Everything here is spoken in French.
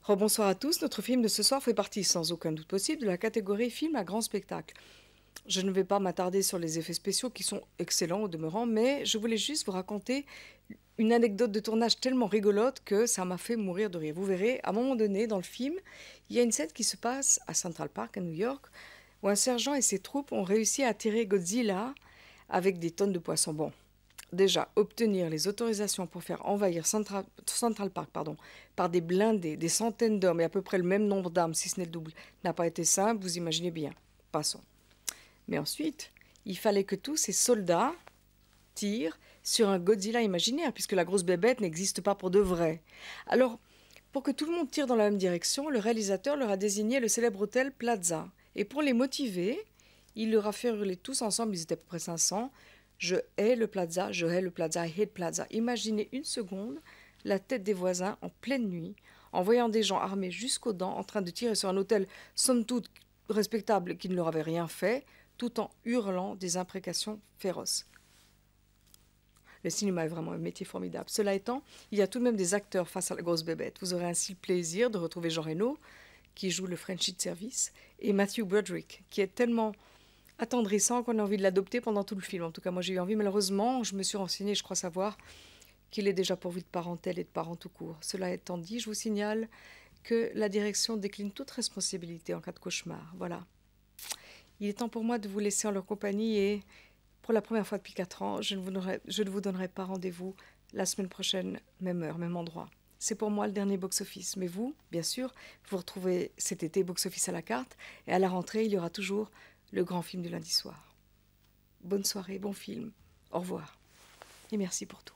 Rebonsoir à tous, notre film de ce soir fait partie sans aucun doute possible de la catégorie film à grand spectacle. Je ne vais pas m'attarder sur les effets spéciaux qui sont excellents au demeurant, mais je voulais juste vous raconter une anecdote de tournage tellement rigolote que ça m'a fait mourir de rire. Vous verrez, à un moment donné dans le film, il y a une scène qui se passe à Central Park à New York où un sergent et ses troupes ont réussi à attirer Godzilla avec des tonnes de poissons. Bon, déjà, obtenir les autorisations pour faire envahir Central Park par des blindés, des centaines d'hommes et à peu près le même nombre d'armes, si ce n'est le double, n'a pas été simple, vous imaginez bien. Passons. Mais ensuite, il fallait que tous ces soldats tirent sur un Godzilla imaginaire, puisque la grosse bébête n'existe pas pour de vrai. Alors, pour que tout le monde tire dans la même direction, le réalisateur leur a désigné le célèbre hôtel Plaza. Et pour les motiver, il leur a fait hurler tous ensemble, ils étaient à peu près 500, je hais le Plaza, je hais le Plaza, I hate Plaza. Imaginez une seconde la tête des voisins en pleine nuit, en voyant des gens armés jusqu'aux dents en train de tirer sur un hôtel somme toute respectable qui ne leur avait rien fait, tout en hurlant des imprécations féroces. Le cinéma est vraiment un métier formidable. Cela étant, il y a tout de même des acteurs face à la grosse bébête. Vous aurez ainsi le plaisir de retrouver Jean Reno, qui joue le Frenchie de service, et Matthew Broderick, qui est tellement attendrissant qu'on a envie de l'adopter pendant tout le film. En tout cas, moi j'ai eu envie. Malheureusement, je me suis renseignée, je crois savoir qu'il est déjà pourvu de parentèle et de parents tout court. Cela étant dit, je vous signale que la direction décline toute responsabilité en cas de cauchemar. Voilà. Il est temps pour moi de vous laisser en leur compagnie et pour la première fois depuis 4 ans, je ne vous donnerai pas rendez-vous la semaine prochaine, même heure, même endroit. C'est pour moi le dernier box-office. Mais vous, bien sûr, vous retrouvez cet été box-office à la carte. Et à la rentrée, il y aura toujours le grand film du lundi soir. Bonne soirée, bon film. Au revoir. Et merci pour tout.